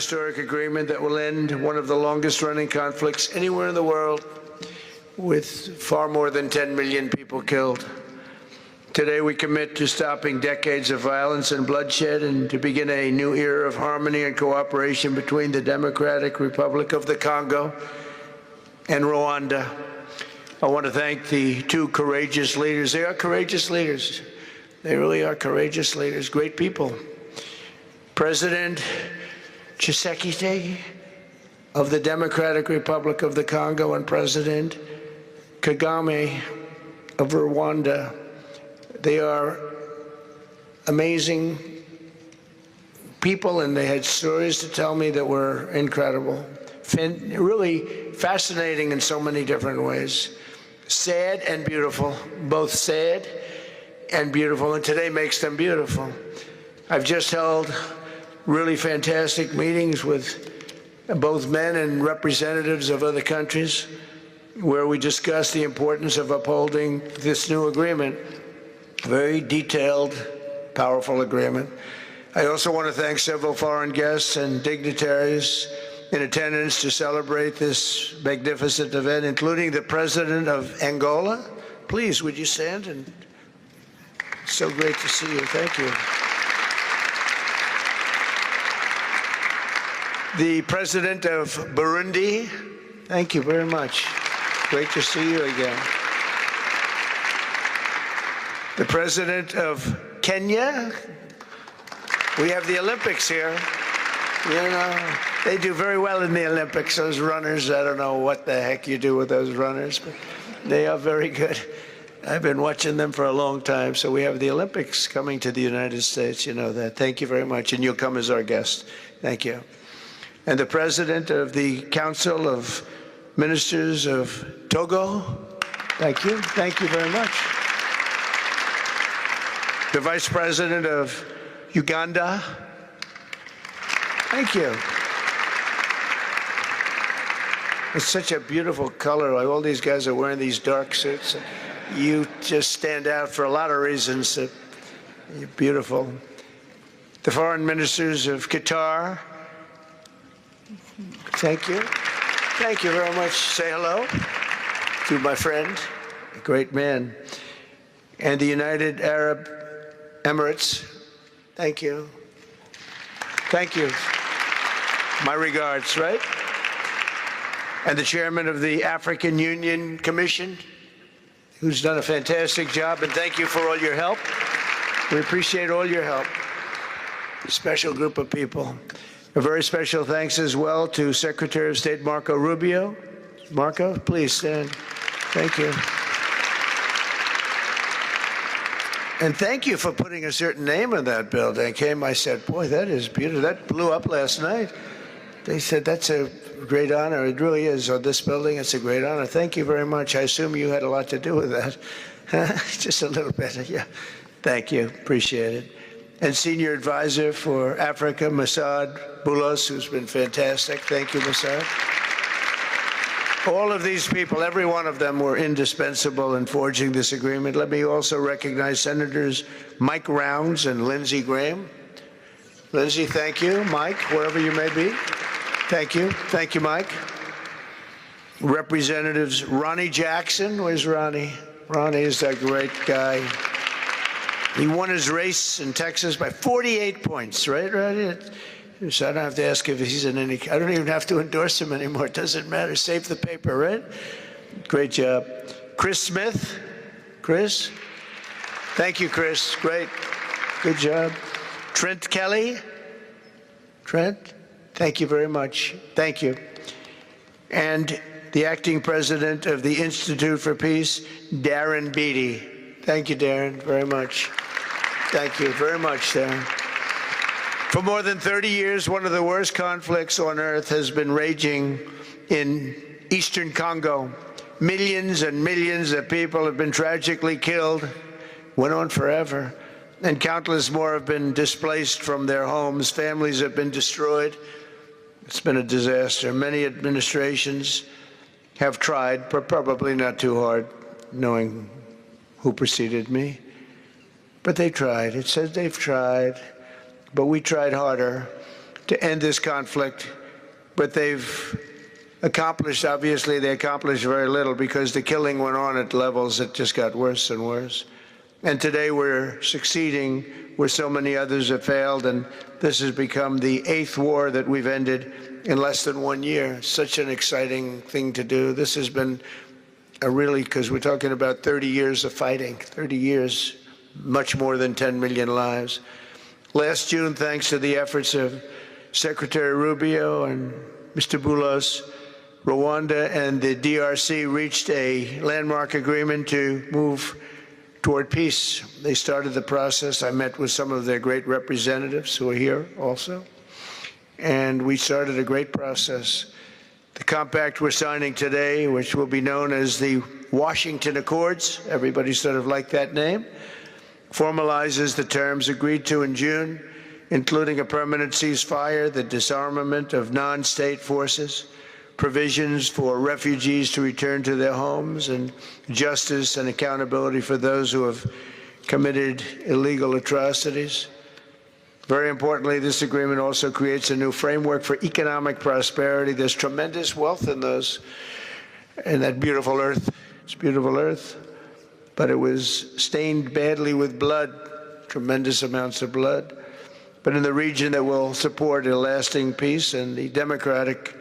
historic agreement that will end one of the longest-running conflicts anywhere in the world, with far more than 10 million people killed. Today we commit to stopping decades of violence and bloodshed and to begin a new era of harmony and cooperation between the Democratic Republic of the Congo and Rwanda. I want to thank the two courageous leaders. They are courageous leaders. They really are courageous leaders, great people. President Tshisekedi of the Democratic Republic of the Congo and President Kagame of Rwanda. They are amazing people, and they had stories to tell me that were incredible. Really fascinating in so many different ways. Sad and beautiful, both sad and beautiful, and today makes them beautiful. I've just held really fantastic meetings with both men and representatives of other countries where we discussed the importance of upholding this new agreement. Very detailed, powerful agreement. I also want to thank several foreign guests and dignitaries in attendance to celebrate this magnificent event, including the President of Angola. Please, would you stand? And so great to see you. Thank you. The President of Burundi. Thank you very much. Great to see you again. The President of Kenya. We have the Olympics here. You know, they do very well in the Olympics, those runners. I don't know what the heck you do with those runners, but they are very good. I've been watching them for a long time. So we have the Olympics coming to the United States. You know that. Thank you very much. And you'll come as our guest. Thank you. And the President of the Council of Ministers of Togo. Thank you. Thank you very much. The Vice President of Uganda. Thank you. It's such a beautiful color. Like all these guys are wearing these dark suits. You just stand out for a lot of reasons. You're beautiful. The Foreign Ministers of Qatar. Thank you. Thank you very much. Say hello to my friend, a great man. And the United Arab Emirates. Thank you. Thank you. My regards, right? And the chairman of the African Union Commission, who's done a fantastic job, and thank you for all your help. We appreciate all your help. A special group of people. A very special thanks as well to Secretary of State Marco Rubio. Marco, please stand. Thank you. And thank you for putting a certain name in that building. I said, boy, that is beautiful. That blew up last night. They said, that's a great honor. It really is. On this building, it's a great honor. Thank you very much. I assume you had a lot to do with that. Just a little bit, yeah. Thank you. Appreciate it. And Senior Advisor for Africa, Masad Boulos, who's been fantastic. Thank you, Masad. All of these people, every one of them were indispensable in forging this agreement. Let me also recognize Senators Mike Rounds and Lindsey Graham. Lindsey, thank you. Mike, wherever you may be. Thank you. Thank you, Mike. Representatives Ronnie Jackson. Where's Ronnie? Ronnie is that great guy. He won his race in Texas by 48 points, right? So I don't have to ask if he's in any, I don't even have to endorse him anymore. It doesn't matter. Save the paper, right? Great job. Chris Smith. Chris? Thank you, Chris. Great. Good job. Trent Kelly. Trent? Thank you very much. Thank you. And the acting president of the Institute for Peace, Darren Beatty. Thank you, Darren, very much. Thank you very much, Darren. For more than 30 years, one of the worst conflicts on earth has been raging in eastern Congo. Millions and millions of people have been tragically killed, went on forever, and countless more have been displaced from their homes. Families have been destroyed. It's been a disaster. Many administrations have tried, but probably not too hard, knowing who preceded me. But they tried. It says they've tried. But we tried harder to end this conflict, but they've accomplished, obviously they accomplished very little because the killing went on at levels that just got worse and worse. And today we're succeeding where so many others have failed, and this has become the 8th war that we've ended in less than 1 year. Such an exciting thing to do. This has been a really, because we're talking about 30 years of fighting, 30 years, much more than 10 million lives. Last June, thanks to the efforts of Secretary Rubio and Mr. Boulos, Rwanda and the DRC reached a landmark agreement to move toward peace. They started the process. I met with some of their great representatives who are here also, and we started a great process. The compact we're signing today, which will be known as the Washington Accords, everybody sort of liked that name, formalizes the terms agreed to in June, including a permanent ceasefire, the disarmament of non-state forces, provisions for refugees to return to their homes, and justice and accountability for those who have committed illegal atrocities. Very importantly, this agreement also creates a new framework for economic prosperity. There's tremendous wealth in that beautiful earth. It's beautiful earth, but it was stained badly with blood, tremendous amounts of blood. But in the region that will support a lasting peace, and the Democratic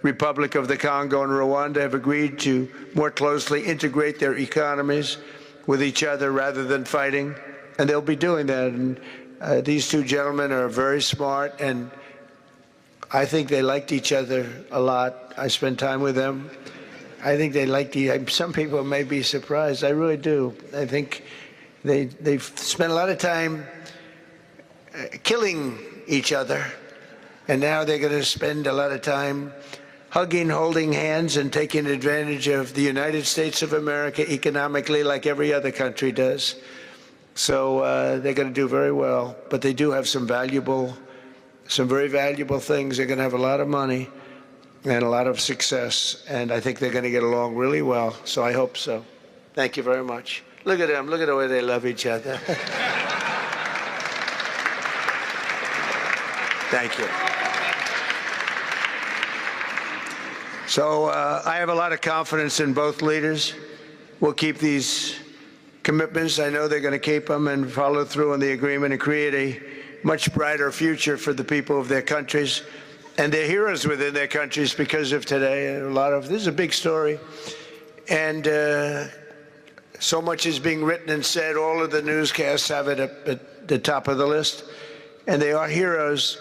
Republic of the Congo and Rwanda have agreed to more closely integrate their economies with each other rather than fighting, and they'll be doing that. And these two gentlemen are very smart, and I think they liked each other a lot. I spent time with them. I think they liked some people may be surprised. I really do. I think they've spent a lot of time killing each other, and now they're going to spend a lot of time hugging, holding hands, and taking advantage of the United States of America economically like every other country does. So they're going to do very well, but they do have some very valuable things. They're going to have a lot of money and a lot of success, and I think they're going to get along really well, so I hope so. Thank you very much. Look at them. Look at the way they love each other. Thank you. So I have a lot of confidence in both leaders. We'll keep these commitments. I know they're going to keep them and follow through on the agreement and create a much brighter future for the people of their countries. And they're heroes within their countries because of today. This is a big story. And so much is being written and said. All of the newscasts have it at the top of the list. And they are heroes,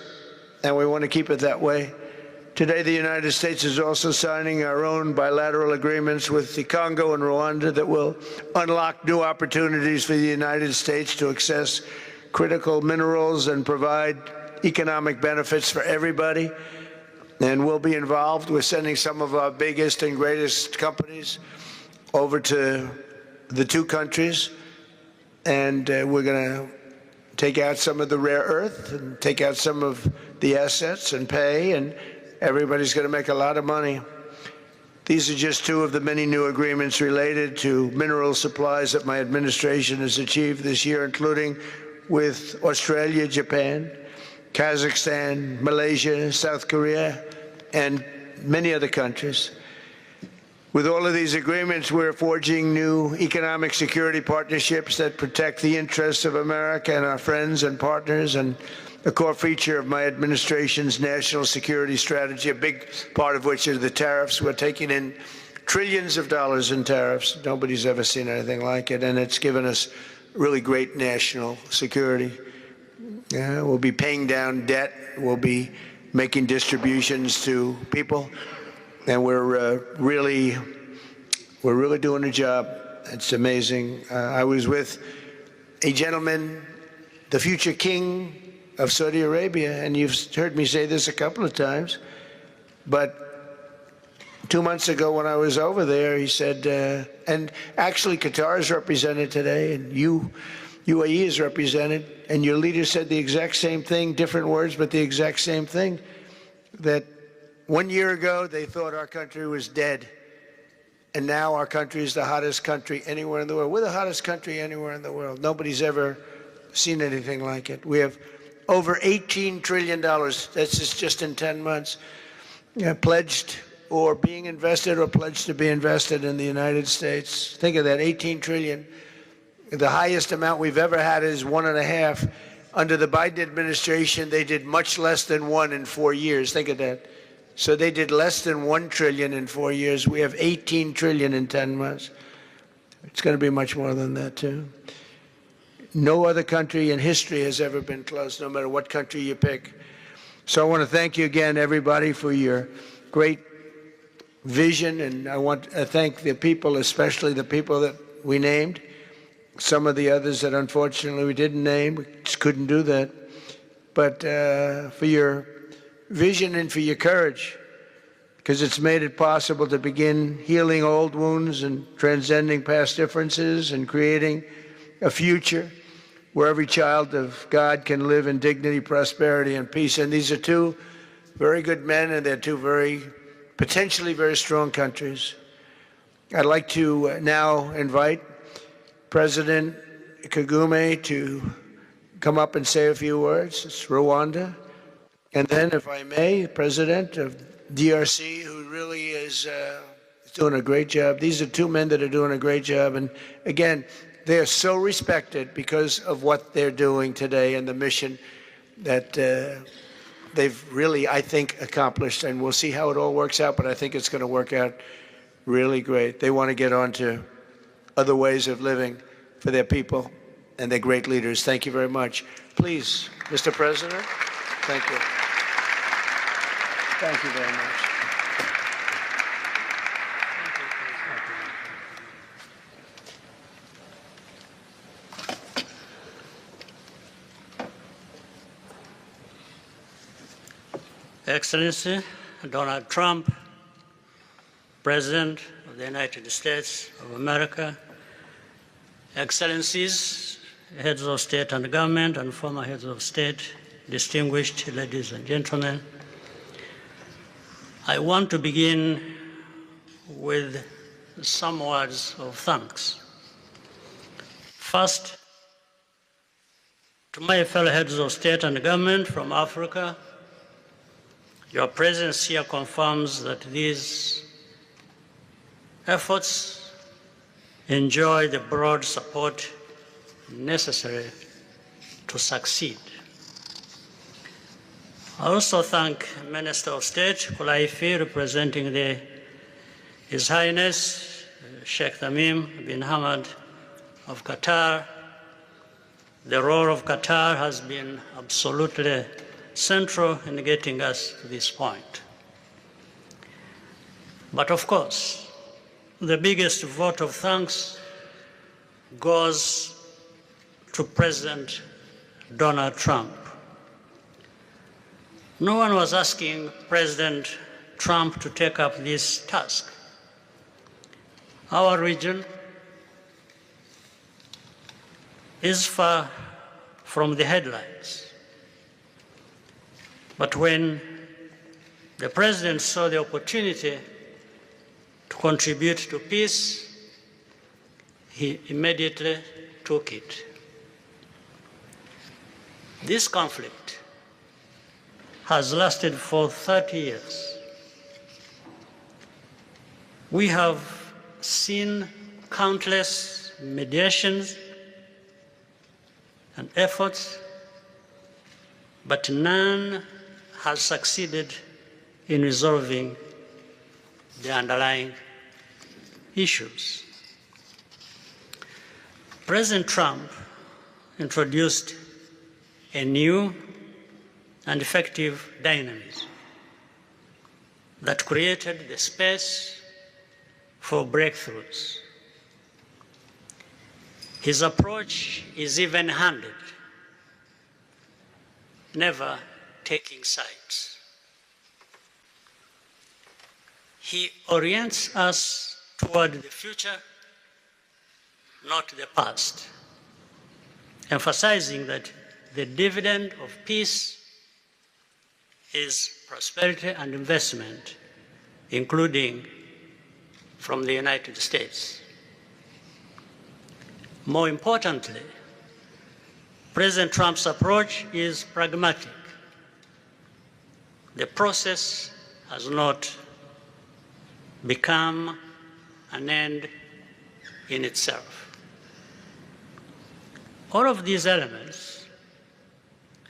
and we want to keep it that way. Today, the United States is also signing our own bilateral agreements with the Congo and Rwanda that will unlock new opportunities for the United States to access critical minerals and provide economic benefits for everybody. And we'll be involved. We're sending some of our biggest and greatest companies over to the two countries, and we're going to take out some of the rare earth and take out some of the assets and pay, and everybody's going to make a lot of money. These are just two of the many new agreements related to mineral supplies that my administration has achieved this year, including with Australia, Japan, Kazakhstan, Malaysia, South Korea, and many other countries. With all of these agreements, we're forging new economic security partnerships that protect the interests of America and our friends and partners, and a core feature of my administration's national security strategy, a big part of which are the tariffs. We're taking in trillions of dollars in tariffs. Nobody's ever seen anything like it, and it's given us really great national security. We'll be paying down debt. We'll be making distributions to people, and we're really doing a job. It's amazing. I was with a gentleman, the future king of Saudi Arabia, and you've heard me say this a couple of times, but 2 months ago when I was over there, he said, and actually Qatar is represented today, and UAE is represented, and your leader said the exact same thing, different words, but the exact same thing, that 1 year ago they thought our country was dead, and now our country is the hottest country anywhere in the world. We're the hottest country anywhere in the world. Nobody's ever seen anything like it. We have over $18 trillion. That's just in 10 months. Pledged or being invested or pledged to be invested in the United States. Think of that, 18 trillion. The highest amount we've ever had is 1.5. Under the Biden administration, they did much less than 1 in 4 years. Think of that. So they did less than 1 trillion in 4 years. We have 18 trillion in 10 months. It's going to be much more than that, too. No other country in history has ever been close, no matter what country you pick. So I want to thank you again, everybody, for your great vision, and I want to thank the people, especially the people that we named. Some of the others that unfortunately we didn't name, we just couldn't do that. But for your vision and for your courage, because it's made it possible to begin healing old wounds and transcending past differences and creating a future where every child of God can live in dignity, prosperity, and peace. And these are two very good men, and they're two potentially very strong countries. I'd like to now invite President Kagame to come up and say a few words. It's Rwanda. And then, if I may, President of DRC, who really is doing a great job. These are two men that are doing a great job. And again, they are so respected because of what they're doing today and the mission that they've really, I think, accomplished. And we'll see how it all works out, but I think it's going to work out really great. They want to get on to other ways of living for their people, and they're great leaders. Thank you very much. Please, Mr. President. Thank you. Thank you very much. Excellency Donald Trump, President of the United States of America, Excellencies, heads of state and government and former heads of state, distinguished ladies and gentlemen, I want to begin with some words of thanks. First, to my fellow heads of state and government from Africa, your presence here confirms that these efforts enjoy the broad support necessary to succeed. I also thank Minister of State Kulaifi, representing His Highness Sheikh Tamim bin Hamad of Qatar. The role of Qatar has been absolutely central in getting us to this point. But of course, the biggest vote of thanks goes to President Donald Trump. No one was asking President Trump to take up this task. Our region is far from the headlines. But when the President saw the opportunity to contribute to peace, he immediately took it. This conflict has lasted for 30 years. We have seen countless mediations and efforts, but none has succeeded in resolving the underlying issues. President Trump introduced a new and effective dynamism that created the space for breakthroughs. His approach is even-handed, never taking sides. He orients us toward the future, not the past, emphasizing that the dividend of peace is prosperity and investment, including from the United States. More importantly, President Trump's approach is pragmatic. The process has not become an end in itself. All of these elements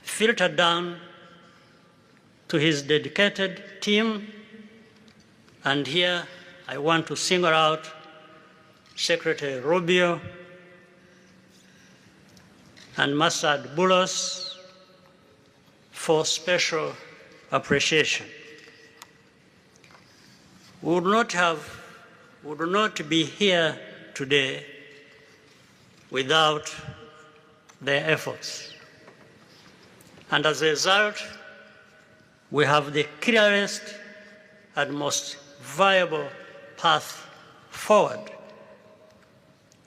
filter down to his dedicated team, and here I want to single out Secretary Rubio and Masad Boulos for special appreciation. We would not be here today without their efforts. And as a result, we have the clearest and most viable path forward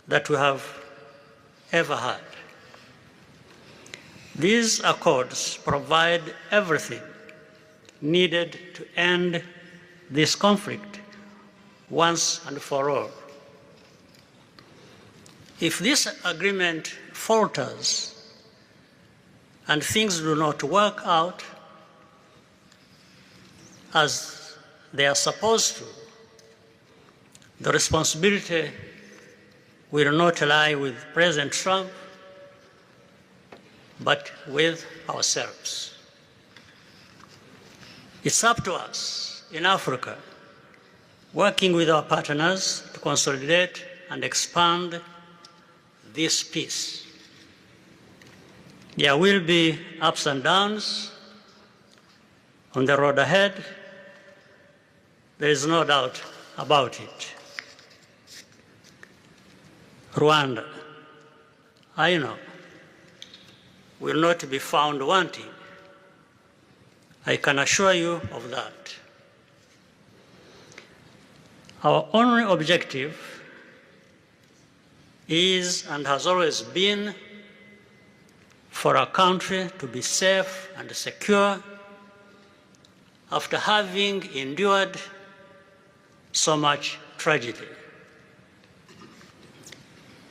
that we have ever had. These accords provide everything needed to end this conflict once and for all. If this agreement falters and things do not work out as they are supposed to, the responsibility will not lie with President Trump, but with ourselves. It's up to us in Africa, working with our partners to consolidate and expand this peace. There will be ups and downs on the road ahead. There is no doubt about it. Rwanda, I know, will not be found wanting. I can assure you of that. Our only objective is and has always been for our country to be safe and secure after having endured so much tragedy.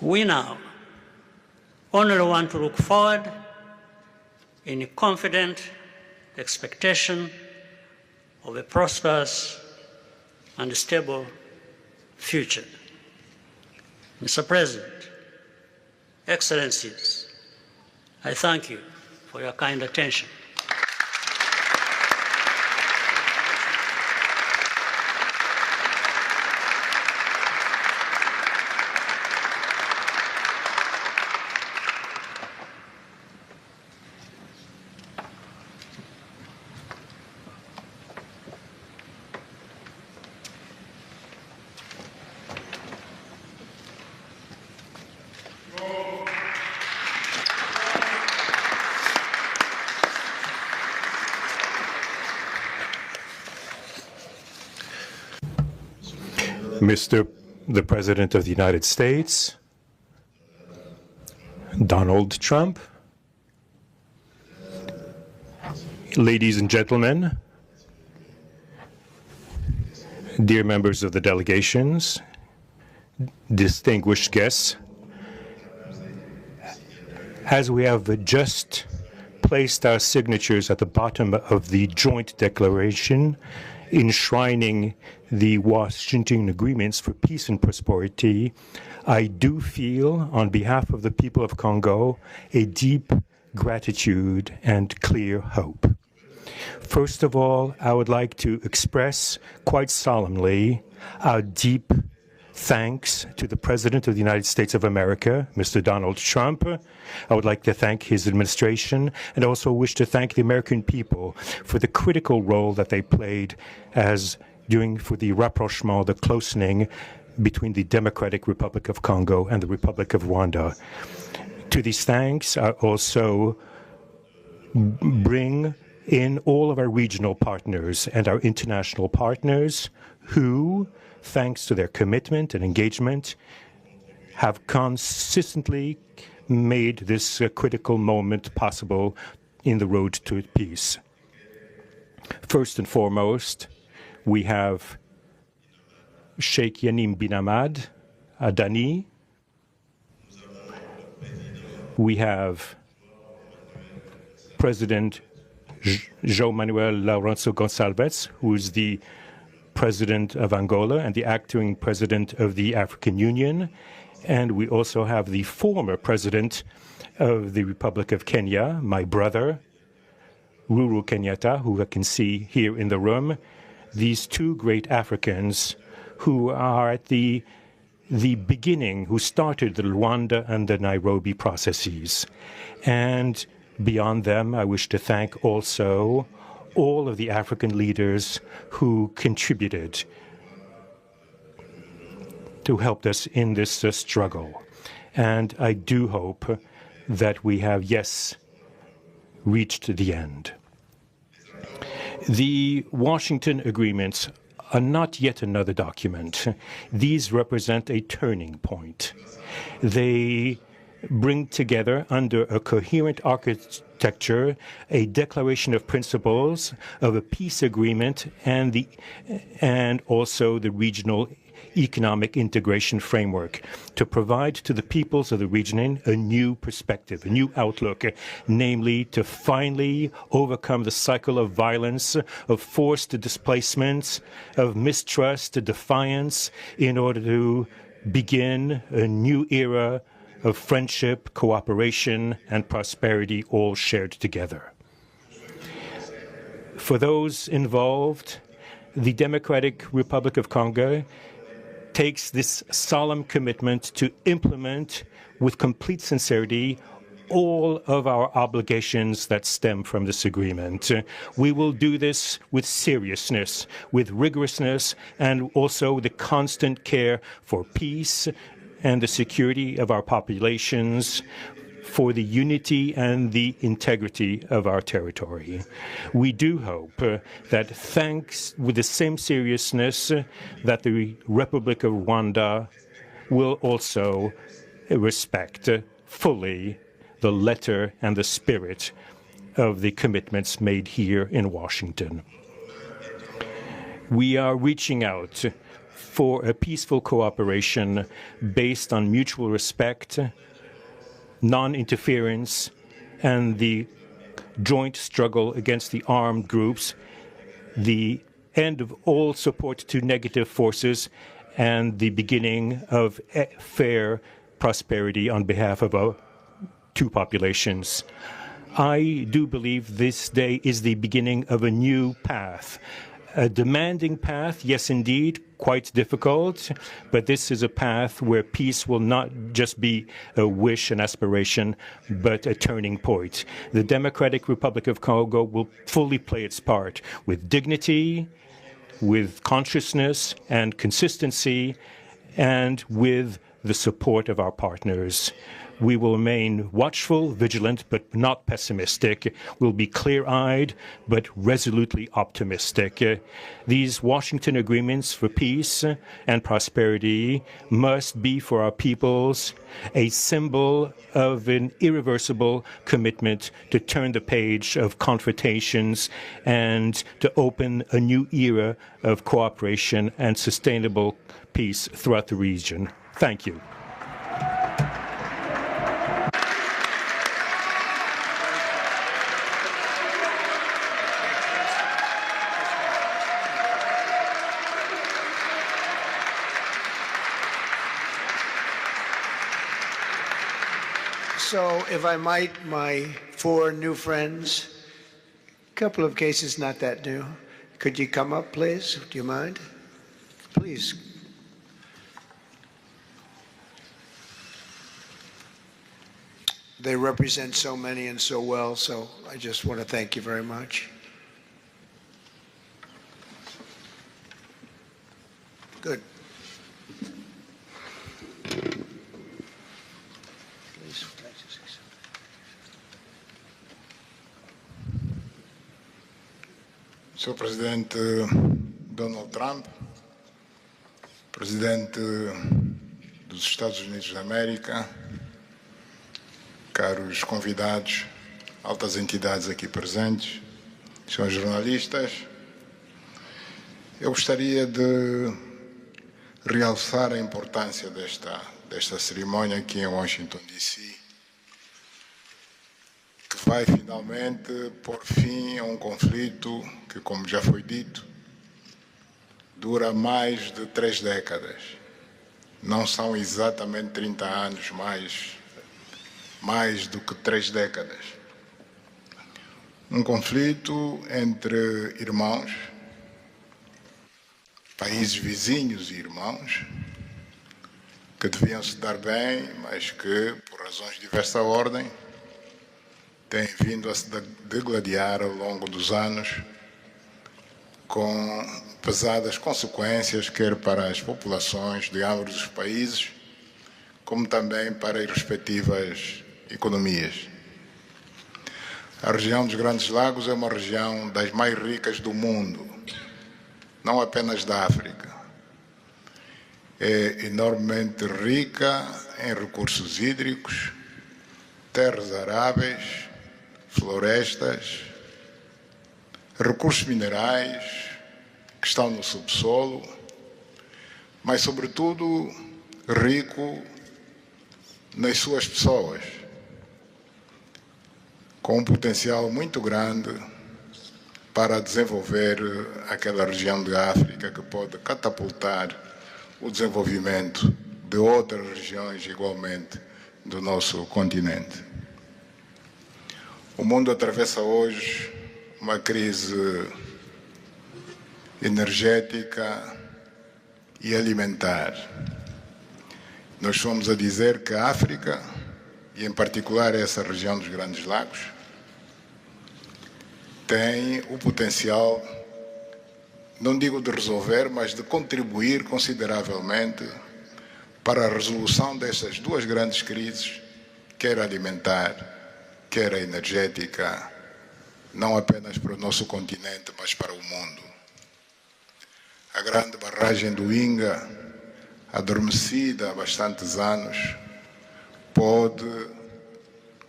We now only want to look forward in confident expectation of a prosperous and stable future. Mr. President, Excellencies, I thank you for your kind attention. Mr. the President of the United States, Donald Trump, ladies and gentlemen, dear members of the delegations, distinguished guests, as we have just placed our signatures at the bottom of the joint declaration enshrining the Washington agreements for peace and prosperity, I do feel, on behalf of the people of Congo, a deep gratitude and clear hope. First of all, I would like to express quite solemnly our deep thanks to the President of the United States of America, Mr. Donald Trump. I would like to thank his administration and also wish to thank the American people for the critical role that they played for the rapprochement, the closening between the Democratic Republic of Congo and the Republic of Rwanda. To these thanks, I also bring in all of our regional partners and our international partners who, thanks to their commitment and engagement, have consistently made this critical moment possible in the road to peace. First and foremost, we have Sheikh Yanim bin Ahmad Adani. We have President João Manuel Lourenço Gonçalves, who is the President of Angola and the acting President of the African Union. And we also have the former President of the Republic of Kenya, my brother, Uhuru Kenyatta, who I can see here in the room. These two great Africans who are at the beginning, who started the Luanda and the Nairobi processes. And beyond them, I wish to thank also all of the African leaders who contributed to help us in this struggle. And I do hope that we have, yes, reached the end. The Washington agreements are not yet another document. These represent a turning point. They bring together under a coherent architecture a declaration of principles of a peace agreement and also the regional economic integration framework to provide to the peoples of the region a new perspective, a new outlook, namely to finally overcome the cycle of violence, of forced displacements, of mistrust, defiance, in order to begin a new era of friendship, cooperation, and prosperity all shared together. For those involved, the Democratic Republic of Congo takes this solemn commitment to implement with complete sincerity all of our obligations that stem from this agreement. We will do this with seriousness, with rigorousness, and also the constant care for peace and the security of our populations, for the unity and the integrity of our territory. We do hope that thanks with the same seriousness that the Republic of Rwanda will also respect fully the letter and the spirit of the commitments made here in Washington. We are reaching out for a peaceful cooperation based on mutual respect, non-interference, and the joint struggle against the armed groups, the end of all support to negative forces, and the beginning of fair prosperity on behalf of our two populations. I do believe this day is the beginning of a new path. A demanding path, yes, indeed, quite difficult, but this is a path where peace will not just be a wish and aspiration, but a turning point. The Democratic Republic of Congo will fully play its part with dignity, with consciousness and consistency, and with the support of our partners. We will remain watchful, vigilant, but not pessimistic. We'll be clear-eyed, but resolutely optimistic. These Washington agreements for peace and prosperity must be for our peoples a symbol of an irreversible commitment to turn the page of confrontations and to open a new era of cooperation and sustainable peace throughout the region. Thank you. So, if I might, my four new friends, a couple of cases not that new. Could you come up, please? Do you mind? Please. They represent so many and so well, so I just want to thank you very much. Good. Sr. Presidente Donald Trump, Presidente dos Estados Unidos da América, caros convidados, altas entidades aqui presentes, senhores jornalistas, eu gostaria de realçar a importância desta cerimônia aqui em Washington, D.C., que que vai finalmente pôr fim a um conflito que, como já foi dito, dura mais de 3 décadas. Não são exatamente 30 anos, mais do que 3 décadas. Um conflito entre irmãos, países vizinhos e irmãos, que deviam se dar bem, mas que, por razões de diversa ordem, têm vindo a se degladiar ao longo dos anos, com pesadas consequências, quer para as populações de ambos os países, como também para as respectivas economias. A região dos Grandes Lagos é uma região das mais ricas do mundo, não apenas da África. É enormemente rica em recursos hídricos, terras aráveis, florestas, recursos minerais que estão no subsolo, mas, sobretudo, rico nas suas pessoas, com um potencial muito grande para desenvolver aquela região de África que pode catapultar o desenvolvimento de outras regiões igualmente do nosso continente. O mundo atravessa hoje uma crise energética e alimentar. Nós fomos a dizer que a África, e em particular essa região dos Grandes Lagos, tem o potencial, não digo de resolver, mas de contribuir consideravelmente para a resolução destas duas grandes crises, quer alimentar, quer a energética, não apenas para o nosso continente, mas para o mundo. A grande barragem do Inga, adormecida há bastantes anos, pode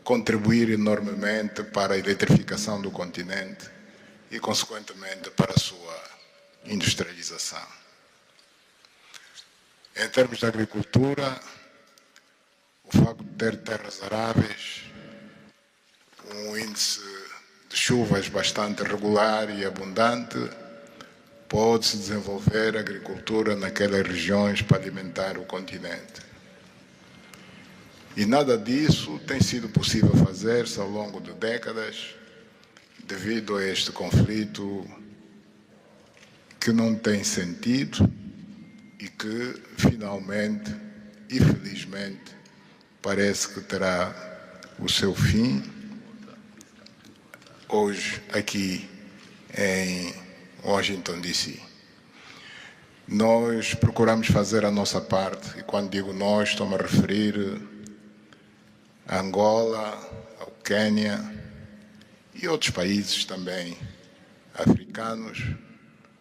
contribuir enormemente para a eletrificação do continente e, consequentemente, para a sua industrialização. Em termos de agricultura, o facto de ter terras aráveis, um índice de chuvas bastante regular e abundante, pode-se desenvolver agricultura naquelas regiões para alimentar o continente. E nada disso tem sido possível fazer-se ao longo de décadas, devido a este conflito que não tem sentido e que, finalmente e felizmente, parece que terá o seu fim hoje aqui em Washington, D.C. Nós procuramos fazer a nossa parte, e quando digo nós, estou-me a referir a Angola, ao Quênia e outros países também africanos.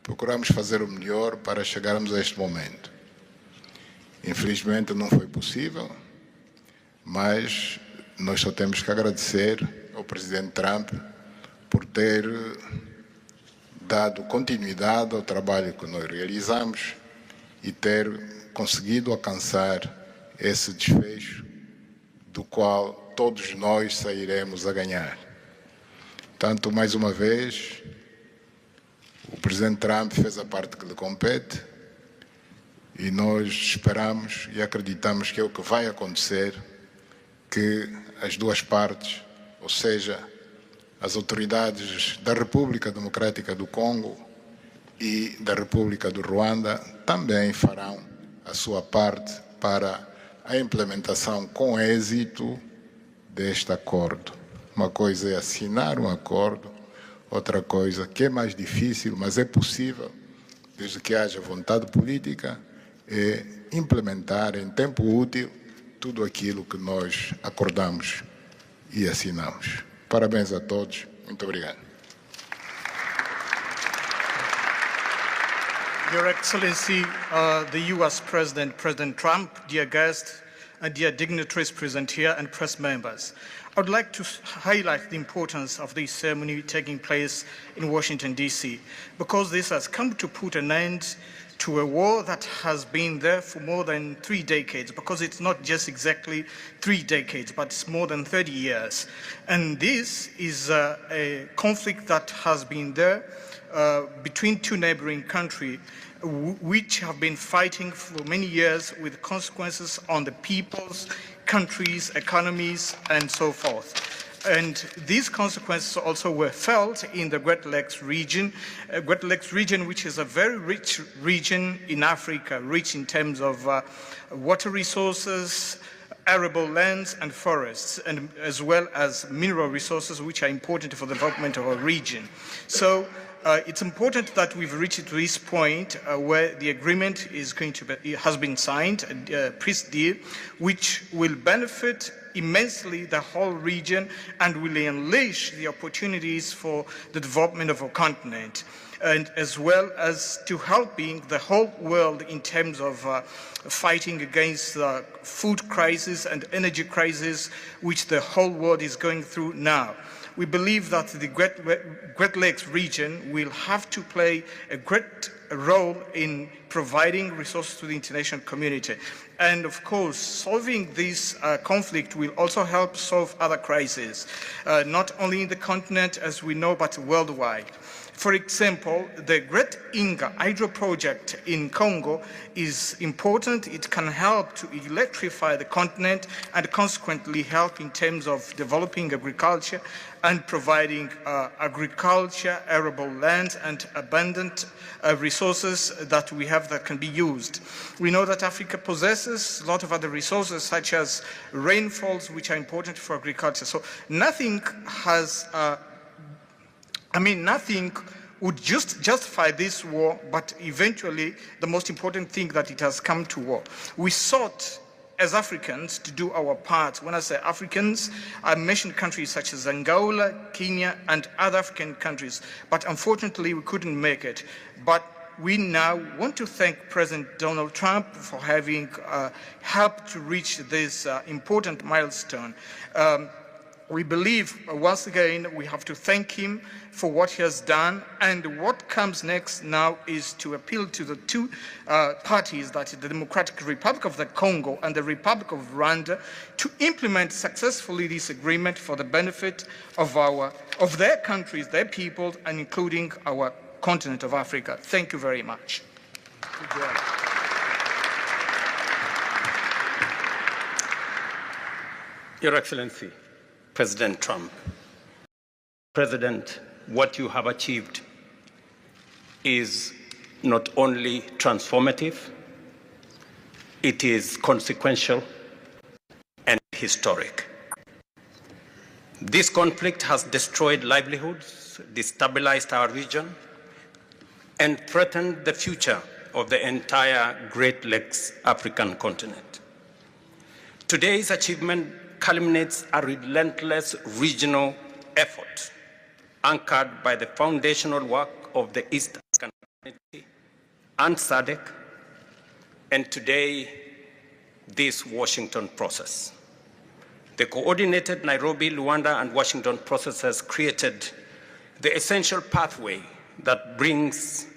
Procuramos fazer o melhor para chegarmos a este momento. Infelizmente não foi possível, mas nós só temos que agradecer ao presidente Trump por ter dado continuidade ao trabalho que nós realizamos e ter conseguido alcançar esse desfecho do qual todos nós sairemos a ganhar. Portanto, mais uma vez, o presidente Trump fez a parte que lhe compete e nós esperamos e acreditamos que é o que vai acontecer, que as duas partes, ou seja, as autoridades da República Democrática do Congo e da República do Ruanda também farão a sua parte para a implementação com êxito deste acordo. Uma coisa é assinar um acordo, outra coisa que é mais difícil, mas é possível, desde que haja vontade política, é implementar em tempo útil tudo aquilo que nós acordamos e assinamos. Parabéns a todos. Muito obrigado. Your Excellency, the U.S. President, President Trump, dear guests, and dear dignitaries present here and press members. I would like to highlight the importance of this ceremony taking place in Washington, D.C., because this has come to put an end to a war that has been there for more than 3 decades, because it's not just exactly 3 decades, but it's more than 30 years. And this is a conflict that has been there between 2 neighboring countries which have been fighting for many years, with consequences on the peoples, countries, economies, and so forth. And these consequences also were felt in the Great Lakes region, which is a very rich region in Africa, rich in terms of water resources, arable lands and forests, and as well as mineral resources, which are important for the development of our region. So it's important that we've reached to this point where the agreement is going to be, has been signed, a peace deal, which will benefit immensely the whole region and will unleash the opportunities for the development of our continent, and as well as to helping the whole world in terms of fighting against the food crisis and energy crisis which the whole world is going through now. We believe that the Great Lakes region will have to play a great role in providing resources to the international community. And of course, solving this conflict will also help solve other crises, not only in the continent as we know, but worldwide. For example, the Great Inga hydro project in Congo is important. It can help to electrify the continent and consequently help in terms of developing agriculture and providing agriculture, arable lands, and abundant resources that we have that can be used. We know that Africa possesses a lot of other resources, such as rainfalls, which are important for agriculture. So nothing has nothing would just justify this war, but eventually the most important thing that it has come to war. We sought as Africans to do our part. When I say Africans, I mentioned countries such as Angola, Kenya, and other African countries, but unfortunately we couldn't make it. But we now want to thank President Donald Trump for having helped to reach this important milestone. We believe, once again, we have to thank him for what he has done, and what comes next now is to appeal to the 2 parties, that is the Democratic Republic of the Congo and the Republic of Rwanda, to implement successfully this agreement for the benefit of their countries, their people, and including our continent of Africa. Thank you very much. Your Excellency, President Trump, President, what you have achieved is not only transformative, it is consequential and historic. This conflict has destroyed livelihoods, destabilized our region, and threatened the future of the entire Great Lakes African continent. Today's achievement culminates a relentless regional effort anchored by the foundational work of the East African Community and SADC, and today, this Washington process. The coordinated Nairobi, Luanda, and Washington process has created the essential pathway that brings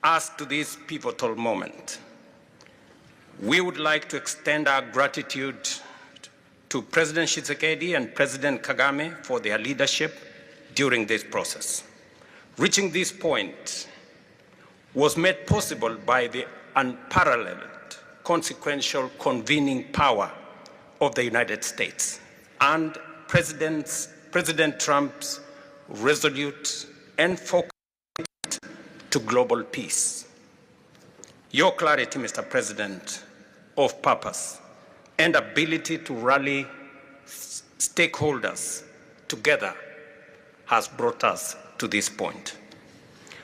us to this pivotal moment. We would like to extend our gratitude to President Tshisekedi and President Kagame for their leadership during this process. Reaching this point was made possible by the unparalleled consequential convening power of the United States and President Trump's resolute and focused to global peace. Your clarity, Mr. President, of purpose and ability to rally stakeholders together has brought us to this point.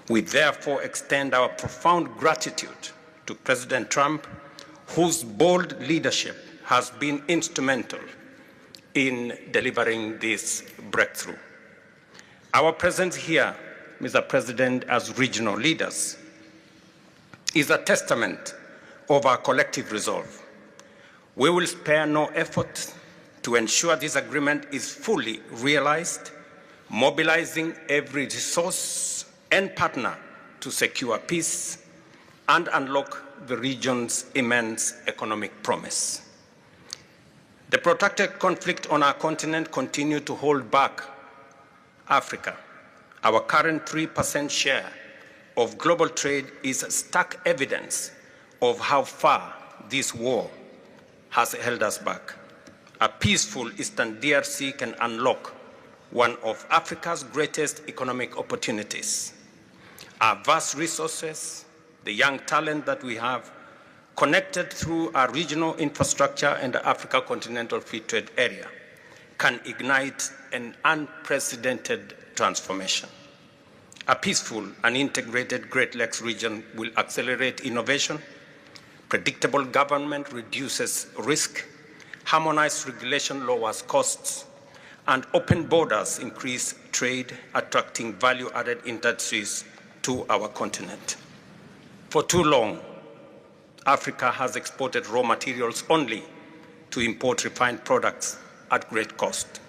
We therefore extend our profound gratitude to President Trump, whose bold leadership has been instrumental in delivering this breakthrough. Our presence here, Mr. President, as regional leaders, is a testament of our collective resolve. We will spare no effort to ensure this agreement is fully realized, mobilizing every resource and partner to secure peace and unlock the region's immense economic promise. The protracted conflict on our continent continues to hold back Africa. Our current 3% share of global trade is stark evidence of how far this war has held us back. A peaceful Eastern DRC can unlock one of Africa's greatest economic opportunities. Our vast resources, the young talent that we have, connected through our regional infrastructure and the Africa Continental Free Trade Area, can ignite an unprecedented transformation. A peaceful and integrated Great Lakes region will accelerate innovation, predictable government reduces risk, harmonized regulation lowers costs, and open borders increase trade, attracting value-added industries to our continent. For too long, Africa has exported raw materials only to import refined products at great cost.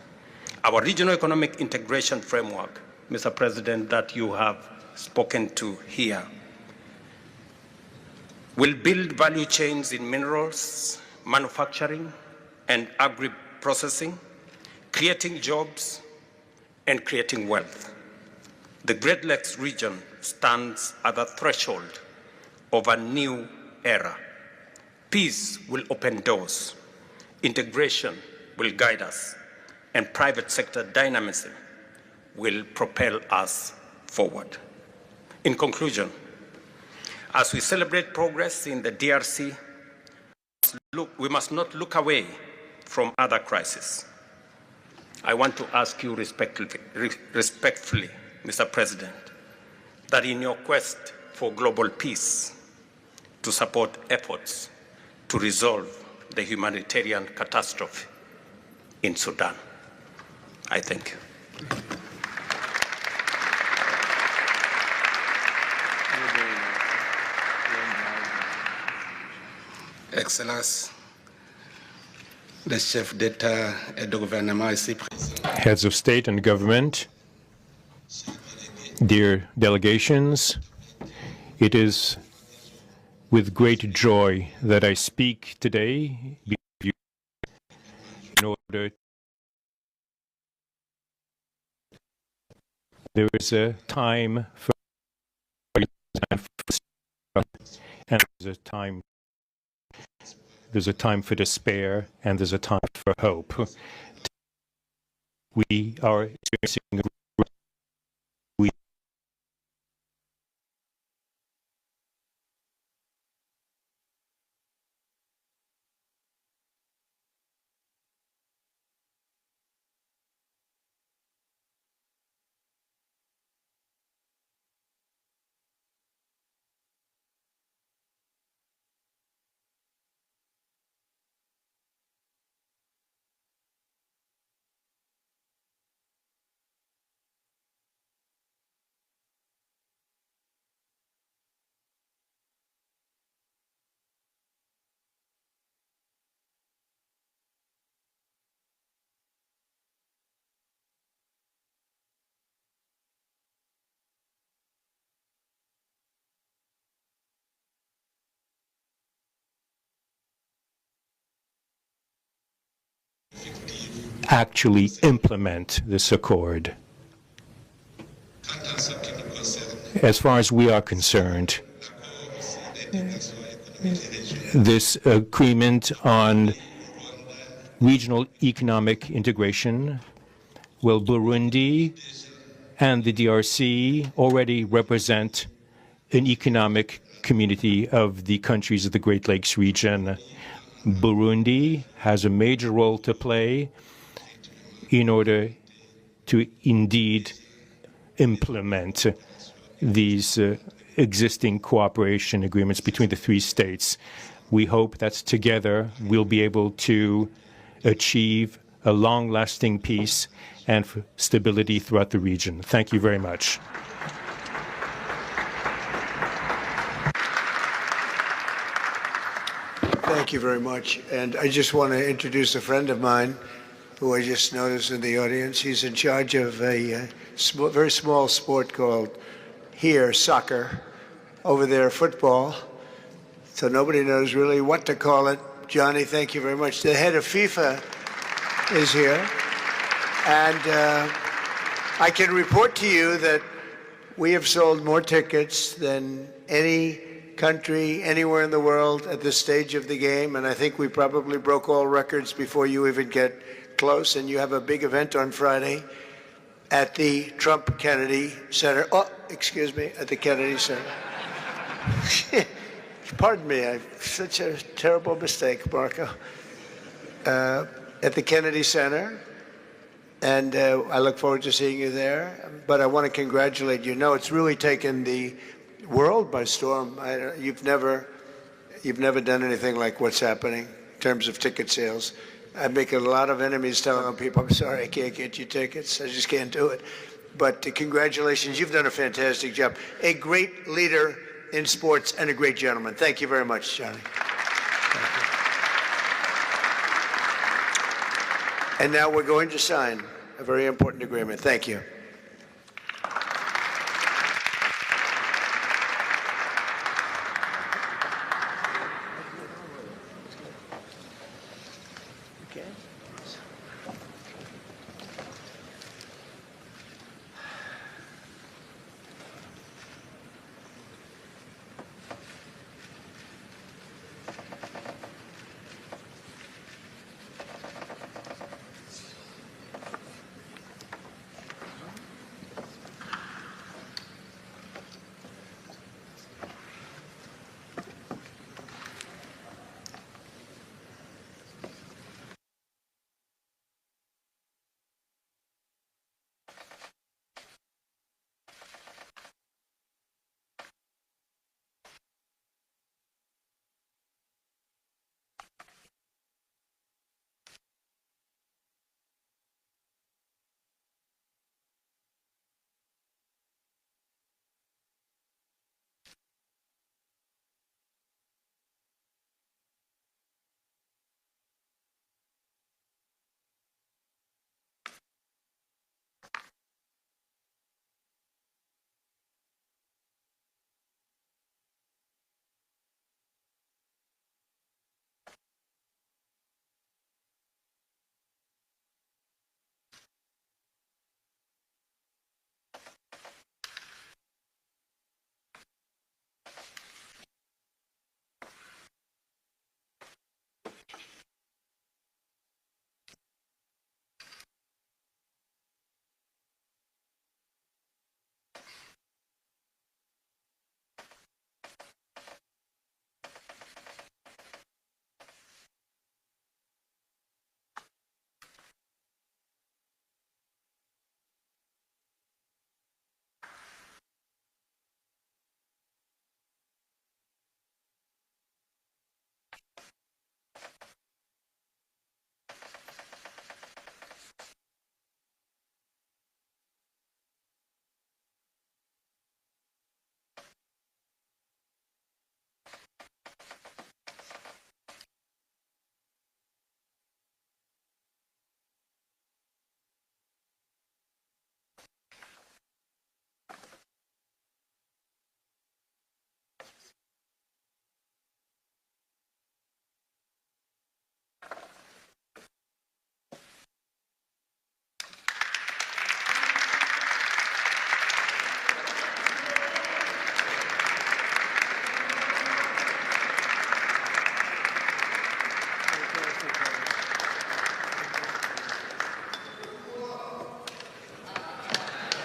Our regional economic integration framework, Mr. President, that you have spoken to here, will build value chains in minerals, manufacturing, and agri-processing, creating jobs and creating wealth. The Great Lakes region stands at the threshold of a new era. Peace will open doors, integration will guide us, and private sector dynamism will propel us forward. In conclusion, as we celebrate progress in the DRC, we must not look away from other crises. I want to ask you respectfully, Mr. President, that in your quest for global peace, to support efforts to resolve the humanitarian catastrophe in Sudan. I thank you. Excellence, le chef d'État et de gouvernement ici présent. Heads of state and government, dear delegations, it is with great joy that I speak today before you in order. There is a time for and there's a time for despair and there's a time for hope. We are experiencing actually implement this accord. As far as we are concerned, this agreement on regional economic integration, will Burundi and the DRC already represent an economic community of the countries of the Great Lakes region. Burundi has a major role to play in order to indeed implement these existing cooperation agreements between the three states. We hope that together we'll be able to achieve a long-lasting peace and stability throughout the region. Thank you very much. Thank you very much. And I just want to introduce a friend of mine who I just noticed in the audience. He's in charge of a very small sport called soccer. over their football, so nobody knows really what to call it. Johnny, thank you very much. The head of FIFA is here, and I can report to you that we have sold more tickets than any country anywhere in the world at this stage of the game, and I think we probably broke all records before you even get close. And you have a big event on Friday at the Trump Kennedy Center. Oh, excuse me, at the Kennedy Center. Pardon me, such a terrible mistake, Marco. At the Kennedy Center, and I look forward to seeing you there. But I want to congratulate you. No, it's really taken the world by storm. You've never done anything like what's happening in terms of ticket sales. I'm making a lot of enemies telling people, I'm sorry, I can't get you tickets. I just can't do it. But congratulations, you've done a fantastic job. A great leader in sports and a great gentleman. Thank you very much, Johnny. And now we're going to sign a very important agreement. Thank you.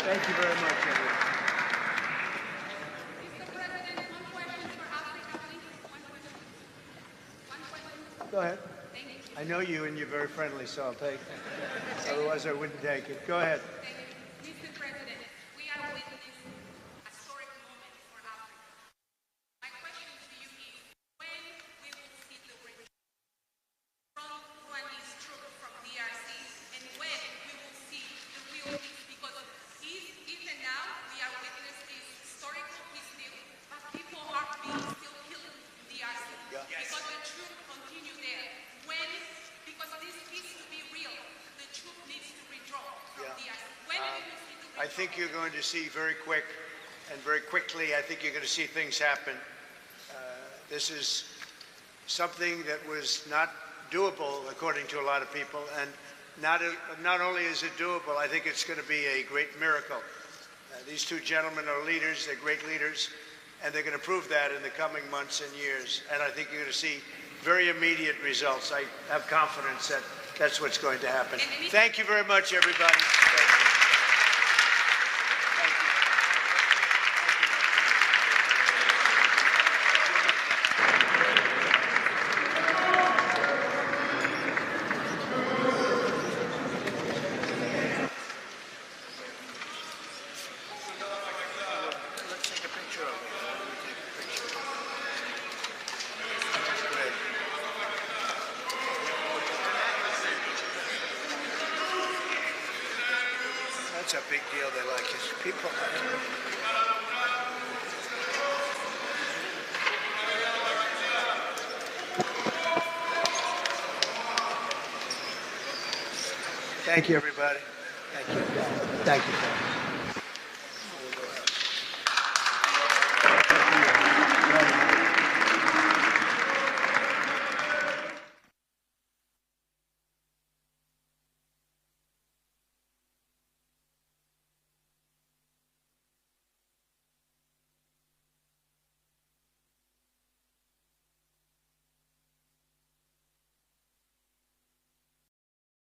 Thank you very much, everyone. Mr. President, one question for Africa, please. One question. Go ahead. Thank you. I know you and you're very friendly, so I'll take it. Otherwise, I wouldn't take it. Go ahead. Thank you. Mr. President, we are witnessing a historic moment for Africa. My question to you is, when we will see the return from Rwanda's troops from DRC, and when we will see the real peace? Because even now, we are witnessing historical peace deal, but people are being still killed in DRC. Because the troops continue there. Because this peace to be real, the troop needs to withdraw from DRC. When we will see the I think you're going to see very quick and very quickly, I think you're going to see things happen. This is something that was not doable, according to a lot of people, and not only is it doable, I think it's going to be a great miracle. These two gentlemen are leaders, they're great leaders, and they're going to prove that in the coming months and years. And I think you're going to see very immediate results. I have confidence that that's what's going to happen. Thank you very much, everybody. Thank you. That's a big deal. They like it. People like it. Thank you, everybody. Thank you. Thank you.